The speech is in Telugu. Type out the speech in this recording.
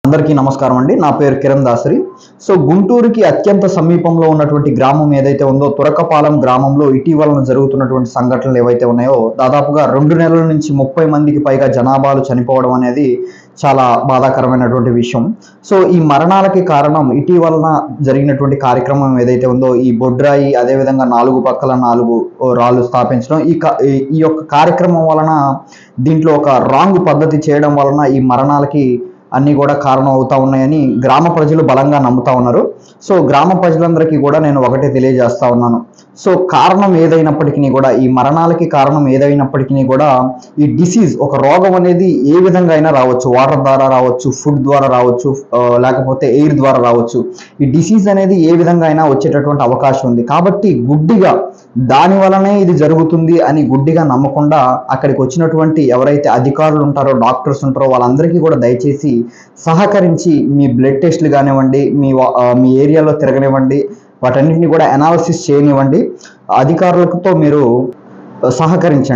అందరికీ నమస్కారం అండి. నా పేరు కిరణ్ దాసరి. సో గుంటూరుకి అత్యంత సమీపంలో ఉన్నటువంటి గ్రామం ఏదైతే ఉందో తురకపాలెం గ్రామంలో ఇటీవల జరుగుతున్నటువంటి సంఘటనలు ఏవైతే ఉన్నాయో దాదాపుగా 2 నెలల నుంచి 30 మందికి పైగా జనాభాలు చనిపోవడం అనేది చాలా బాధాకరమైనటువంటి విషయం. సో ఈ మరణాలకి కారణం ఇటీవలన జరిగినటువంటి కార్యక్రమం ఏదైతే ఉందో ఈ బొడ్రాయి అదేవిధంగా 4 పక్కల 4 రాళ్ళు స్థాపించడం ఈ యొక్క కార్యక్రమం వలన దీంట్లో ఒక రాంగ్ పద్ధతి చేయడం వలన ఈ మరణాలకి అన్నీ కూడా కారణం అవుతా ఉన్నాయని గ్రామ ప్రజలు బలంగా నమ్ముతా ఉన్నారు. సో గ్రామ ప్రజలందరికీ కూడా నేను ఒకటే తెలియజేస్తా ఉన్నాను. సో కారణం ఏదైనప్పటికీ కూడా ఈ మరణాలకి కారణం ఏదైనప్పటికీ కూడా ఈ డిసీజ్ ఒక రోగం అనేది ఏ విధంగా అయినా రావచ్చు. వాటర్ ద్వారా రావచ్చు, ఫుడ్ ద్వారా రావచ్చు, లేకపోతే ఎయిర్ ద్వారా రావచ్చు. ఈ డిసీజ్ అనేది ఏ విధంగా అయినా వచ్చేటటువంటి అవకాశం ఉంది. కాబట్టి గుడ్డిగా దాని వలనే ఇది జరుగుతుంది అని గుడ్డిగా నమ్మకుండా అక్కడికి వచ్చినటువంటి ఎవరైతే అధికారులు ఉంటారో, డాక్టర్స్ ఉంటారో వాళ్ళందరికీ కూడా దయచేసి సహకరించి మీ బ్లడ్ టెస్ట్లు కానివ్వండి, మీ ఏరియాలో తిరగనివ్వండి, వాటన్నిటిని కూడా అనాలిసిస్ చేయనివ్వండి. అధికారులతో మీరు సహకరించండి.